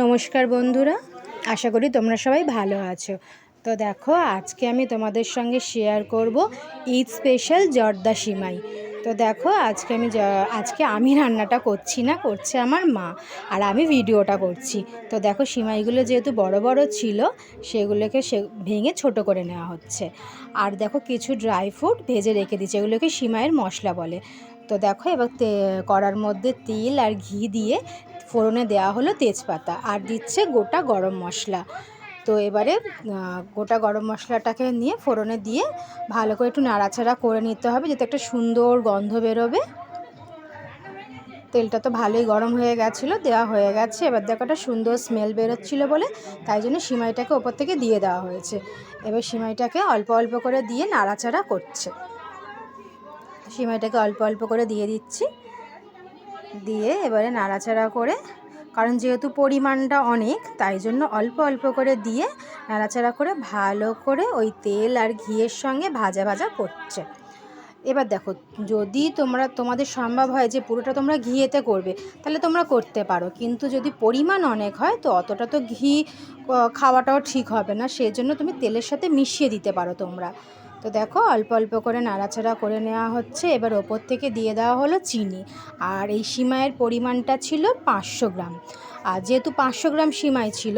নমস্কার বন্ধুরা, আশা করি তোমরা সবাই ভালো আছো। তো দেখো, আজকে আমি তোমাদের সঙ্গে শেয়ার করব ঈদ স্পেশাল জর্দা সিমাই। তো দেখো, আজকে আমি রান্নাটা করছি না, করছে আমার মা, আর আমি ভিডিওটা করছি। তো দেখো, সিমাইগুলো যেহেতু বড় বড় ছিল, সেগুলোকে ভেঙে ছোট করে নেওয়া হচ্ছে। আর দেখো, কিছু ড্রাই ফ্রুট ভেজে রেখে দিচ্ছে, এগুলোকে সিমাইয়ের মশলা বলে। তো দেখো, এবার কড়ার মধ্যে তেল আর ঘি দিয়ে ফোড়নে দেওয়া হলো তেজপাতা, আর দিচ্ছে গোটা গরম মশলা। তো এবারে গোটা গরম মশলাটাকে নিয়ে ফোড়নে দিয়ে ভালো করে একটু নাড়াচাড়া করে নিতে হবে, যাতে একটা সুন্দর গন্ধ বেরোবে। তেলটা তো ভালোই গরম হয়ে গেছিলো, দেওয়া হয়ে গেছে। এবার দেখো, একটা সুন্দর স্মেল বেরোচ্ছিলো বলে তাই জন্য সিমাইটাকে ওপর থেকে দিয়ে দেওয়া হয়েছে। এবার সিমাইটাকে অল্প অল্প করে দিয়ে নাড়াচাড়া করছে। সিমাইটাকে অল্প অল্প করে দিয়ে দিচ্ছি, দিয়ে এবারে নাড়াচাড়া করে, কারণ যেহেতু পরিমাণটা অনেক, তাই জন্য অল্প অল্প করে দিয়ে নাড়াচাড়া করে ভালো করে ওই তেল আর ঘিয়ের সঙ্গে ভাজা ভাজা করছে। এবার দেখো, যদি তোমাদের সম্ভব হয় যে পুরোটা তোমরা ঘিয়েতে করবে, তাহলে তোমরা করতে পারো, কিন্তু যদি পরিমাণ অনেক হয় তো অতটা তো ঘি খাওয়াটাও ঠিক হবে না, সেই জন্য তুমি তেলের সাথে মিশিয়ে দিতে পারো তোমরা। তো দেখো, অল্প অল্প করে নাড়াচাড়া করে নেওয়া হচ্ছে। এবার ওপর থেকে দিয়ে দেওয়া হলো চিনি, আর এই সিমাইয়ের পরিমাণটা ছিল 500 গ্রাম। আর যেহেতু 500 গ্রাম সিমাই ছিল,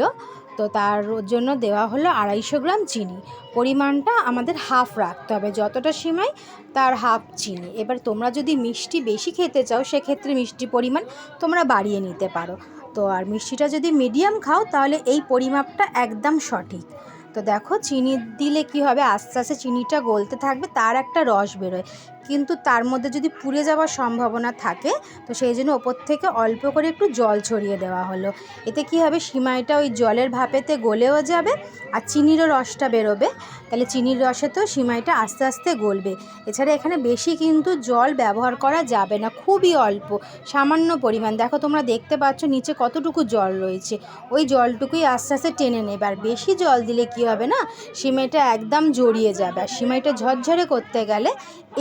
তো তার জন্য দেওয়া হলো 250 গ্রাম চিনি। পরিমাণটা আমাদের হাফ রাখতে হবে, যতটা সিমাই তার হাফ চিনি। এবার তোমরা যদি মিষ্টি বেশি খেতে চাও, সেক্ষেত্রে মিষ্টি পরিমাণ তোমরা বাড়িয়ে নিতে পারো। তো আর মিষ্টিটা যদি মিডিয়াম খাও, তাহলে এই পরিমাপটা একদম সঠিক। তো দেখো, চিনি দিলে কি হবে, আস্তে আস্তে চিনিটা গলতে থাকবে, তার একটা রস বেরোয়, কিন্তু তার মধ্যে যদি পুড়ে যাওয়ার সম্ভাবনা থাকে, তো সেই জন্য ওপর থেকে অল্প করে একটু জল ছড়িয়ে দেওয়া হলো। এতে কি হবে, সিমাইটা ওই জলের ভাপেতে গলেও যাবে, আর চিনিরও রসটা বেরোবে, তাহলে চিনির রসেতেও সিমাইটা আস্তে আস্তে গলবে। এছাড়া এখানে বেশি কিন্তু জল ব্যবহার করা যাবে না, খুবই অল্প, সামান্য পরিমাণ। দেখো, তোমরা দেখতে পাচ্ছ নিচে কতটুকু জল রয়েছে, ওই জলটুকুই আস্তে আস্তে টেনে নেবে। আর বেশি জল দিলে কি হবে না, সিমাইটা একদম জড়িয়ে যাবে। আর সিমাইটা ঝরঝরে করতে গেলে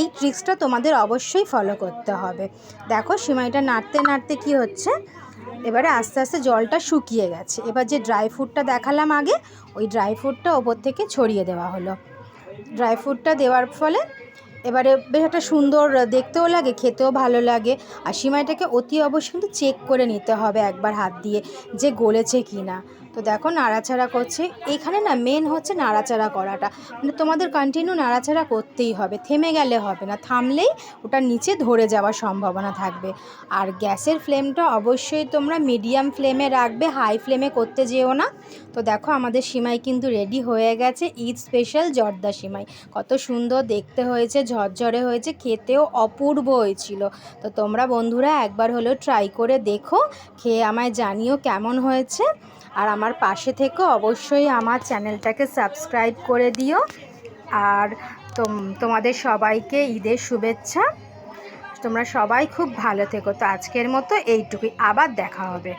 এই ট্রিক্সটা তোমাদের অবশ্যই ফলো করতে হবে। দেখো, সিমাইটা নাড়তে নাড়তে কি হচ্ছে, এবারে আস্তে আস্তে জলটা শুকিয়ে গেছে। এবার যে ড্রাই ফ্রুটটা দেখালাম আগে, ওই ড্রাই ফ্রুটটা ওপর থেকে ছড়িয়ে দেওয়া হলো। ড্রাই ফ্রুটটা দেওয়ার ফলে এবারে বেশ একটা সুন্দর দেখতেও লাগে, খেতেও ভালো লাগে। আর সিমাইটাকে অতি অবশ্যই কিন্তু চেক করে নিতে হবে একবার হাত দিয়ে, যে গলেছে কি না। তো দেখো, নাড়াচাড়া করছে। এখানে না মেন হচ্ছে নাড়াচাড়া করাটা, মানে তোমাদের কন্টিনিউ নাড়াচাড়া করতেই হবে, থেমে গেলে হবে না, থামলেই ওটা নিচে ধরে যাওয়ার সম্ভাবনা থাকবে। আর গ্যাসের ফ্লেমটা অবশ্যই তোমরা মিডিয়াম ফ্লেমে রাখবে, হাই ফ্লেমে করতে যেও না। তো দেখো, আমাদের সিমাই কিন্তু রেডি হয়ে গেছে, ঈদ স্পেশাল জর্দা সিমাই। কত সুন্দর দেখতে হয়েছে, ঝরঝরে হয়েছে, খেতেও অপূর্ব হয়েছিল। তো তোমরা বন্ধুরা একবার হলেও ট্রাই করে দেখো, খেয়ে আমায় জানিও কেমন হয়েছে। আর আমার পাশে থেকে অবশ্যই আমার চ্যানেলটাকে সাবস্ক্রাইব করে দিও। আর তোমাদের সবাইকে ঈদের শুভেচ্ছা। তোমরা সবাই খুব ভালো থেকো। তো আজকের মতো এইটুকুই, আবার দেখা হবে।